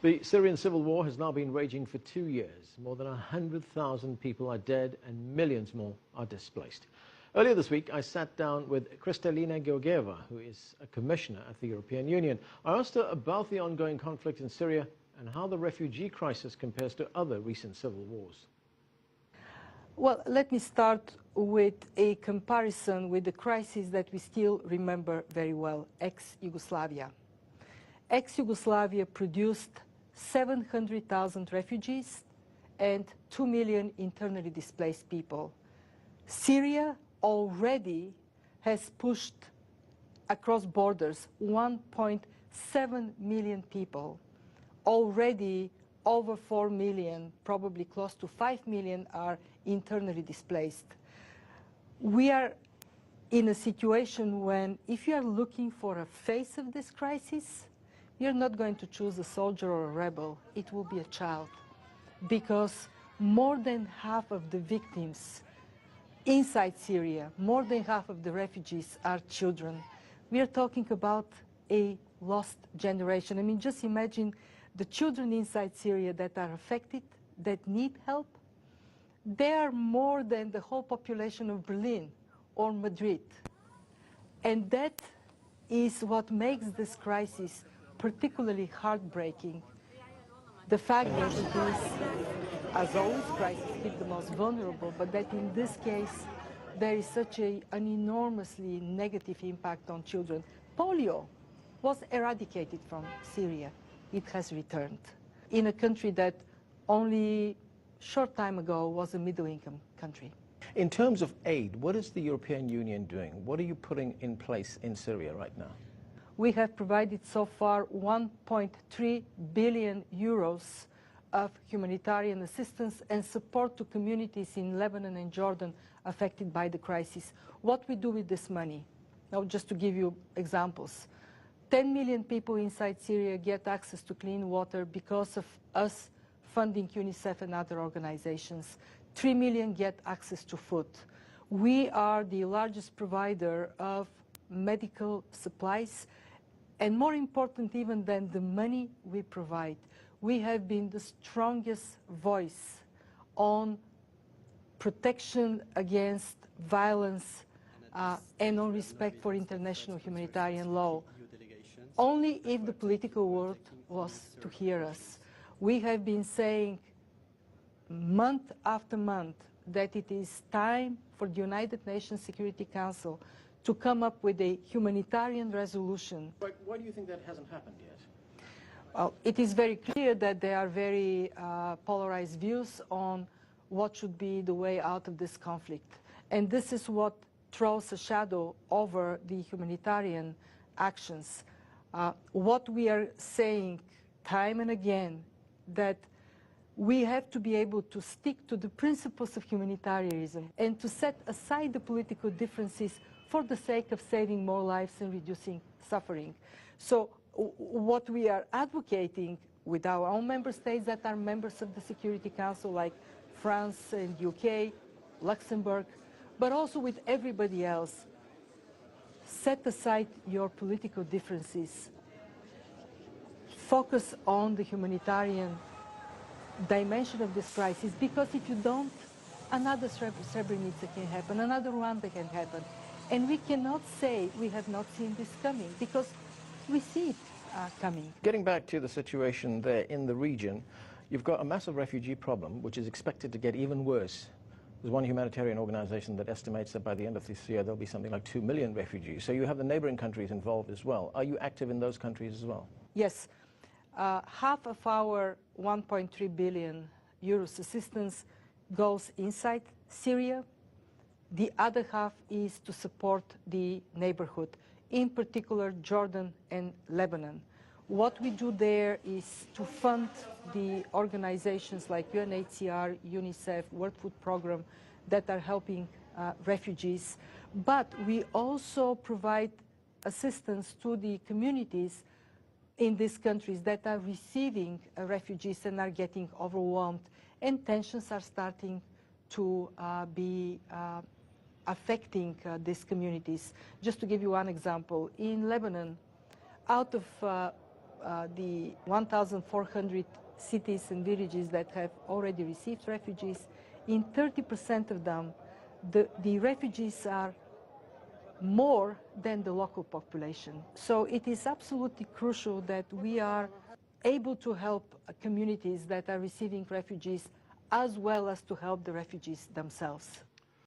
The Syrian civil war has now been raging for 2 years. More than 100,000 people are dead and millions more are displaced. Earlier this week, I sat down with Kristalina Georgieva, who is a commissioner at the European Union. I asked her about the ongoing conflict in Syria and how the refugee crisis compares to other recent civil wars. Well, let me start with a comparison with the crisis that we still remember very well, ex-Yugoslavia. Ex-Yugoslavia produced 700,000 refugees and 2 million internally displaced people. Syria already has pushed across borders 1.7 million people. Already over 4 million, probably close to 5 million, are internally displaced. We are in a situation when, if you are looking for a face of this crisis, you're not going to choose a soldier or a rebel. It will be a child, because more than half of the victims inside Syria, more than half of the refugees are children. We are talking about a lost generation. I mean, just imagine the children inside Syria that are affected, that need help. They are more than the whole population of Berlin or Madrid. And that is what makes this crisis particularly heartbreaking. The fact that it is, as always, crises hit the most vulnerable, but that in this case, there is such an enormously negative impact on children. Polio was eradicated from Syria. It has returned in a country that only a short time ago was a middle-income country. In terms of aid, what is the European Union doing? What are you putting in place in Syria right now? We have provided so far 1.3 billion euros of humanitarian assistance and support to communities in Lebanon and Jordan affected by the crisis. What we do with this money? Now, just to give you examples. 10 million people inside Syria get access to clean water because of us funding UNICEF and other organizations. 3 million get access to food. We are the largest provider of medical supplies, and more important even than the money we provide, we have been the strongest voice on protection against violence and on respect for international humanitarian law. Only if the political world was to hear us. We have been saying month after month that it is time for the United Nations Security Council to come up with a humanitarian resolution. But why do you think that hasn't happened yet? Well, it is very clear that there are very polarized views on what should be the way out of this conflict. And this is what throws a shadow over the humanitarian actions. What we are saying time and again, that we have to be able to stick to the principles of humanitarianism and to set aside the political differences for the sake of saving more lives and reducing suffering. So what we are advocating with our own member states that are members of the Security Council, like France and UK, Luxembourg, but also with everybody else, set aside your political differences. Focus on the humanitarian dimension of this crisis, because if you don't, another Srebrenica can happen, another Rwanda can happen. And we cannot say we have not seen this coming, because we see it coming. Getting back to the situation there in the region, you've got a massive refugee problem, which is expected to get even worse. There's one humanitarian organization that estimates that by the end of this year, there'll be something like 2 million refugees. So you have the neighboring countries involved as well. Are you active in those countries as well? Yes. Half of our 1.3 billion euros assistance goes inside Syria. The other half is to support the neighborhood, in particular Jordan and Lebanon. What we do there is to fund the organizations like UNHCR, UNICEF, World Food Programme that are helping refugees. But we also provide assistance to the communities in these countries that are receiving refugees and are getting overwhelmed, and tensions are starting to be affecting these communities. Just to give you one example, in Lebanon, out of the 1,400 cities and villages that have already received refugees, in 30% of them, the refugees are more than the local population. So it is absolutely crucial that we are able to help communities that are receiving refugees as well as to help the refugees themselves.